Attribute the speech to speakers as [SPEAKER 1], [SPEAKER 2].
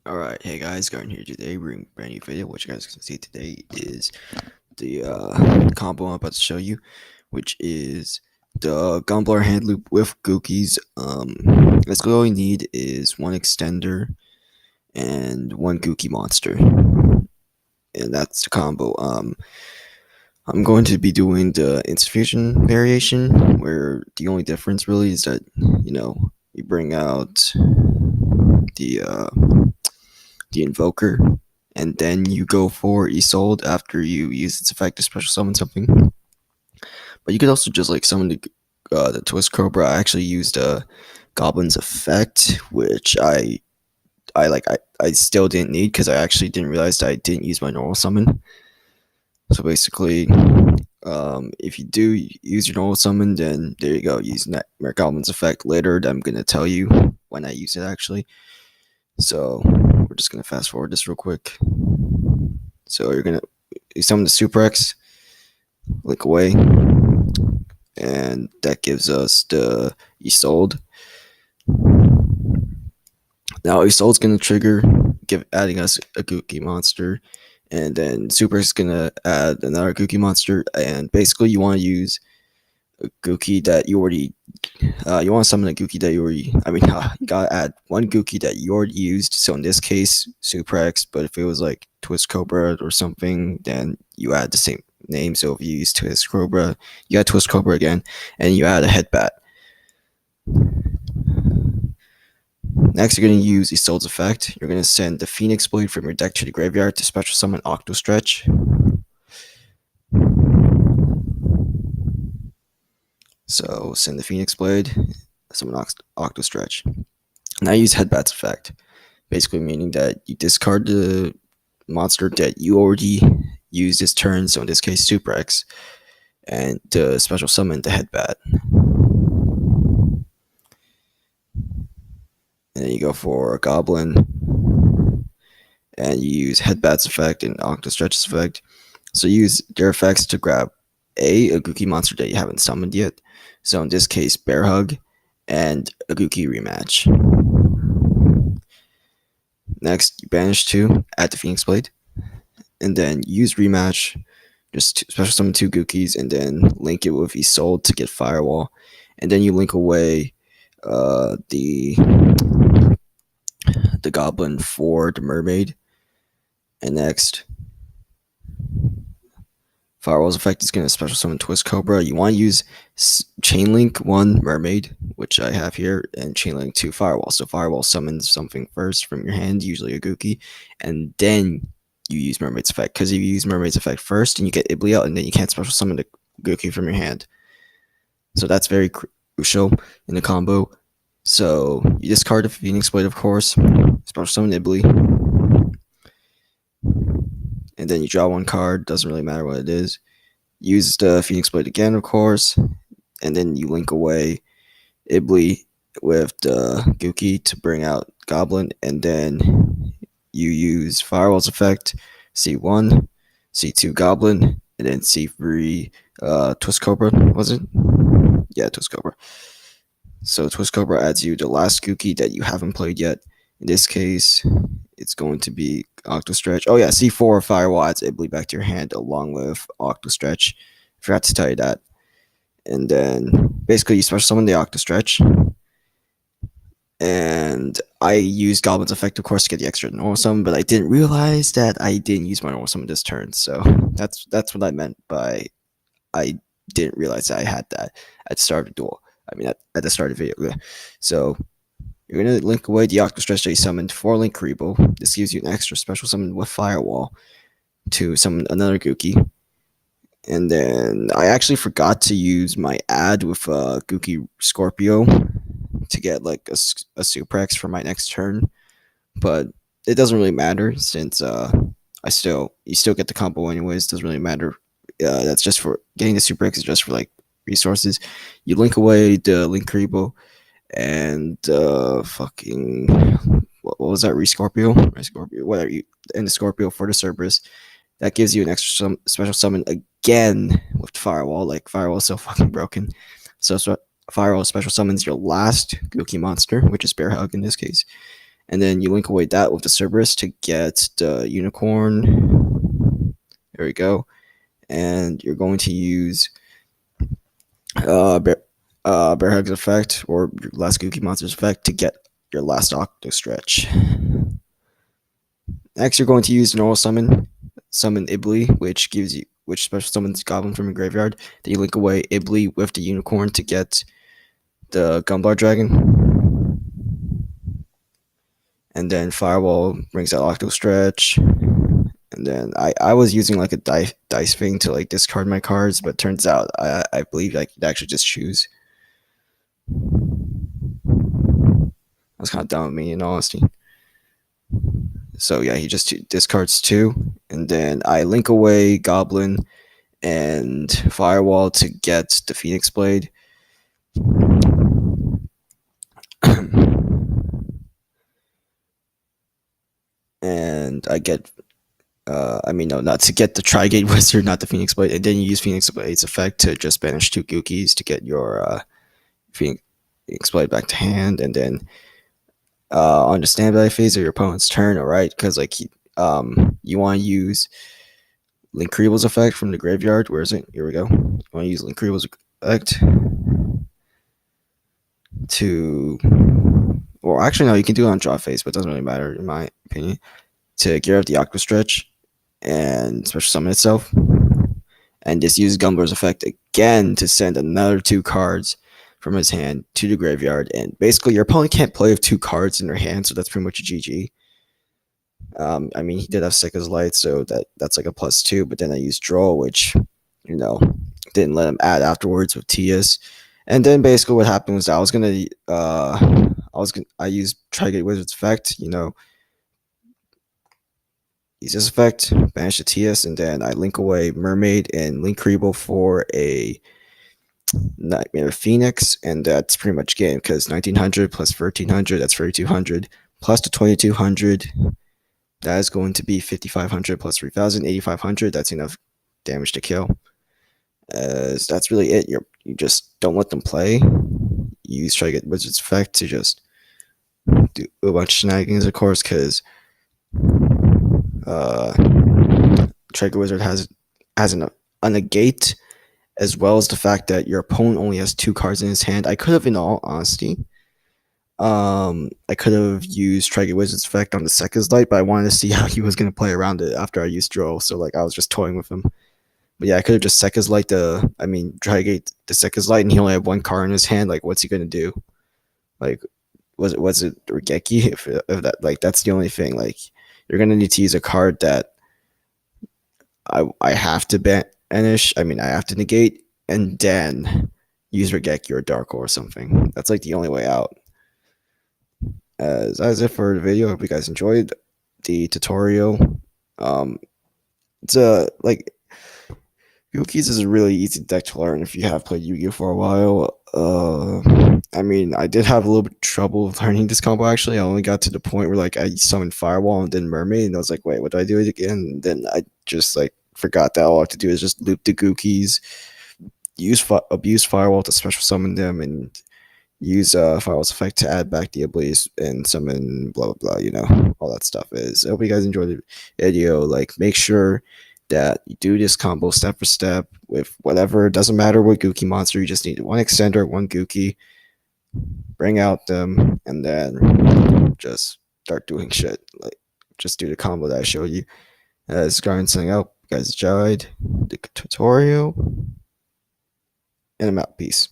[SPEAKER 1] Alright, hey guys, Garden here today, bringing a brand new video. What you guys can see today is the combo I'm about to show you, which is the Gumblar hand loop with Gookies. Basically all you need is one extender and one Gookie monster, and that's the combo. I'm going to be doing the Infusion variation, where the only difference really is that, you bring out the the Invoker, and then you go for Isolde after you use its effect to special summon something. But you could also just like summon the Twist Cobra. I actually used Goblin's effect, which I still didn't need because I actually didn't realize that I didn't use my normal summon. So basically, if you do use your normal summon, then there you go. Use Goblin's effect later. I'm gonna tell you when I use it actually. So we're just gonna fast forward this real quick. So you summon the Super X, link away, and that gives us the Isolde. Now Isolde's gonna trigger, adding us a Gouki monster, and then Super X is gonna add another Gouki monster, and basically you want to use a Gouki that you already you want to summon a Gouki that you already. You gotta add one Gouki that you already used. So in this case, Super X. But if it was like Twist Cobra or something, then you add the same name. So if you use Twist Cobra, you add Twist Cobra again, and you add a Headbat. Next, you're going to use Isolde's effect. You're going to send the Phoenix Blade from your deck to the graveyard to special summon Octo Stretch. So send the Phoenix Blade, summon Octo Stretch. Now use Headbat's effect, basically meaning that you discard the monster that you already used this turn, so in this case Super X, and to special summon the Headbat. And then you go for a Goblin, and you use Headbat's effect and Octo Stretch's effect. So use their effects to grab a Gouki monster that you haven't summoned yet. So in this case, Bear Hug and a Gouki rematch. Next, you banish 2, add the Phoenix Blade, and then use rematch, just special summon 2 Gookis, and then link it with Isolde to get Firewall, and then you link away the Goblin for the Mermaid, and next, Firewall's effect is going to special summon Twist Cobra. You want to use Chain Link 1 Mermaid, which I have here, and Chain Link 2 Firewall. So Firewall summons something first from your hand, usually a Gouki, and then you use Mermaid's effect. Because if you use Mermaid's effect first, and you get Ibli out, and then you can't special summon the Gouki from your hand. So that's very crucial in the combo. So you discard the Phoenix Blade, of course, special summon Ibli, and then you draw one card, doesn't really matter what it is. Use the Phoenix Blade again, of course, and then you link away Ibli with the Gouki to bring out Goblin, and then you use Firewall's effect, C1, C2 Goblin, and then C3 Twist Cobra, was it? Yeah, Twist Cobra. So Twist Cobra adds you the last Gouki that you haven't played yet. In this case, it's going to be Octo Stretch. Oh yeah, C4 Firewall adds Ibli back to your hand along with Octo Stretch. Forgot to tell you that. And then basically you special summon the Octo Stretch. And I used Goblin's effect, of course, to get the extra normal summon, but I didn't realize that I didn't use my normal summon this turn. So that's what I meant by I didn't realize that I had that at the start of the duel. At the start of the video. So you're going to link away the Octo Stretch that you summoned for Link Karibo. This gives you an extra special summon with Firewall to summon another Gouki. And then I actually forgot to use my ad with Gouki Scorpio to get like a Super X for my next turn. But it doesn't really matter since you still get the combo anyways. Doesn't really matter. That's just for getting the Super X is just for like resources. You link away the Link Karibo and fucking what was that? Rescorpio, whatever. And the Scorpio for the Cerberus. That gives you an extra special summon again with Firewall. Like Firewall is so fucking broken. So Firewall special summons your last Gouki monster, which is Bear Hug in this case, and then you link away that with the Cerberus to get the Unicorn. There we go. And you're going to use Bear, Bear Hug's effect or your last Gouki monster's effect to get your last Octo Stretch. Next, you're going to use normal summon Ibly, which special summons Goblin from your graveyard. Then you link away Ibly with the Unicorn to get the Gumblar Dragon. And then Firewall brings out Octo Stretch. And then I was using like a dice thing to like discard my cards, but turns out I believe I could actually just choose. That's kind of dumb of me, in honesty. So yeah, he just discards 2, and then I link away Goblin and Firewall to get the Phoenix Blade. And I get not to get the Trigate Wizard, not the Phoenix Blade, and then you use Phoenix Blade's effect to just banish 2 Goukis to get your Phoenix Blade back to hand, and then on the standby phase of your opponent's turn, alright, because like you want to use Linkreeble's effect from the graveyard. Where is it? Here we go. You want to use Linkreeble's effect to, or actually no, you can do it on draw phase, but it doesn't really matter in my opinion. To get rid of the Octo Stretch and special summon itself, and just use Gumblar's effect again to send another 2 cards from his hand to the graveyard. And basically, your opponent can't play with 2 cards in their hand, so that's pretty much a GG. He did have Sika's Light, so that's like a +2. But then I used Draw, which didn't let him add afterwards with Tias. And then basically what happened was I used Trigate Wizard's effect, use this effect, banish the TS, and then I link away Mermaid and Linkreeble for a Nightmare Phoenix, and that's pretty much game, because 1900 plus 1300, that's 3200, plus the 2200, that is going to be 5500 plus 3000, 8500, that's enough damage to kill. As that's really it. You just don't let them play. You use Trigate Wizard's effect to just do a bunch of shenanigans, of course, because Trigate Wizard has a negate, as well as the fact that your opponent only has 2 cards in his hand. I could have, in all honesty, I could have used Trigate Wizard's effect on the Seka's Light, but I wanted to see how he was going to play around it after I used Draw, so like I was just toying with him. But yeah, I could have just Seka's Light Trigate the Seka's Light, and he only had 1 card in his hand. Like, what's he gonna do? Like, was it Regeki? If that, like, that's the only thing. Like, you're gonna need to use a card that I have to banish. I have to negate, and then use Regeki or Darko or something. That's like the only way out. That's it for the video. Hope you guys enjoyed the tutorial. It's Goukis is a really easy deck to learn if you have played Yu-Gi-Oh for a while. I did have a little bit of trouble learning this combo, actually. I only got to the point where like I summoned Firewall and then Mermaid, and I was like, wait, what do I do it again? And then I just like forgot that all I have to do is just loop the Goukis, abuse Firewall to special summon them, and use Firewall's effect to add back the abilities and summon blah blah blah, all that stuff is. I hope you guys enjoyed the video. Like, make sure that you do this combo step for step with whatever. It doesn't matter what Gouki monster, you just need 1 extender, 1 Gouki, bring out them, and then just start doing shit. Like, just do the combo that I showed you. This is Garden signing out. You guys enjoyed the tutorial, and I'm out. Peace.